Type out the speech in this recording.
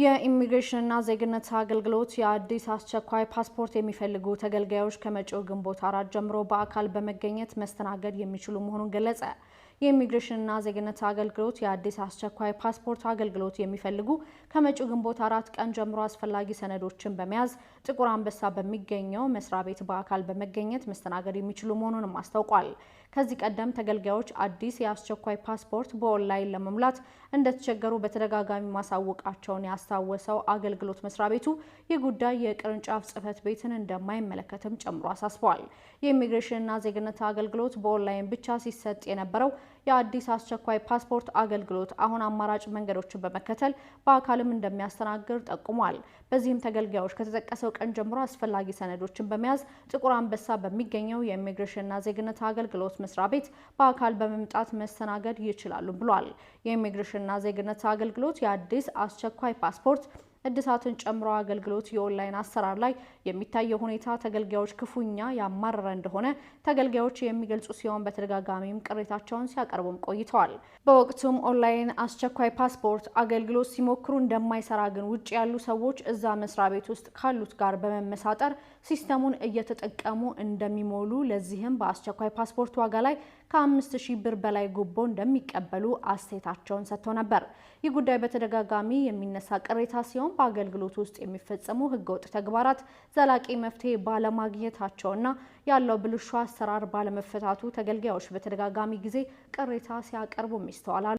የኢሚግሬሽንና ዜግነት አገልግሎት የአዲስ አስቸኳይ ፓስፖርት የሚፈልጉ ተገልጋዮች ከመጪው ግንቦት 4 ጀምሮ በአካል በመገኘት መስተናገድ የሚችሉ መሆኑን ገለጸ። የኢሚግሬሽንና ዜግነት አገልግሎት የአዲስ አስቸኳይ ፓስፖርት አገልግሎት የሚፈልጉ ከመጪው ግንቦት 4 ቀን ጀምሮ አስፈላጊ ሰነዶችን በመያዝ ጥቁር አንበሳ በሚገኘው መስሪያ ቤት በአካል በመገኘት መስተናገድ የሚችሉ መሆኑንም አስታውቋል። ከዚህ ቀደም ተገልጋዮች አዲስ የአስቸኳይ ፓስፖርት በኦንላይን ለመሙላት እንደተቸገሩ በተደጋጋሚ ማሳወቃቸውን ያስታወሰው አገልግሎት መስሪያ ቤቱ የጉዳይ የቅርንጫፍ ጽሕፈት ቤትን እንደማይመለከትም ጨምሮ አሳስቧል። የኢሚግሬሽንና ዜግነት አገልግሎት በኦንላይን ብቻ ሲሰጥ የነበረው የአዲስ አስቸኳይ ፓስፖርት አገልግሎት አሁን አማራጭ መንገዶችን በመከተል በአካልም እንደሚያስተናግድ ጠቁሟል። በዚህም ተገልጋዮች ከተጠቀሰው ቀን ጀምሮ አስፈላጊ ሰነዶችን በመያዝ ጥቁር አንበሳ በሚገኘው የኢሚግሬሽንና ዜግነት አገልግሎት መስሪያ ቤት በአካል በመምጣት መስተናገድ ይችላሉ ብሏል። የኢሚግሬሽንና ዜግነት አገልግሎት የአዲስ አስቸኳይ ፓስፖርት እድሳትን ጨምሮ አገልግሎት የኦንላይን አሰራር ላይ የሚታየው ሁኔታ ተገልጋዮች ክፉኛ ያማረረ እንደሆነ ተገልጋዮች የሚገልጹ ሲሆን በተደጋጋሚም ቅሬታቸውን ሲያቀርቡም ቆይተዋል። በወቅቱም ኦንላይን አስቸኳይ ፓስፖርት አገልግሎት ሲሞክሩ እንደማይሰራ ግን ውጭ ያሉ ሰዎች እዛ መስሪያ ቤት ውስጥ ካሉት ጋር በመመሳጠር ሲስተሙን እየተጠቀሙ እንደሚሞሉ፣ ለዚህም በአስቸኳይ ፓስፖርት ዋጋ ላይ ከ5000 ብር በላይ ጉቦ እንደሚቀበሉ አስተያየታቸውን ሰጥተው ነበር። ይህ ጉዳይ በተደጋጋሚ የሚነሳ ቅሬታ ሲሆን በአገልግሎት ውስጥ የሚፈጸሙ ህገወጥ ተግባራት ዘላቂ መፍትሄ ባለማግኘታቸውና ያለው ብልሹ አሰራር ባለመፈታቱ ተገልጋዮች በተደጋጋሚ ጊዜ ቅሬታ ሲያቀርቡ ይስተዋላሉ።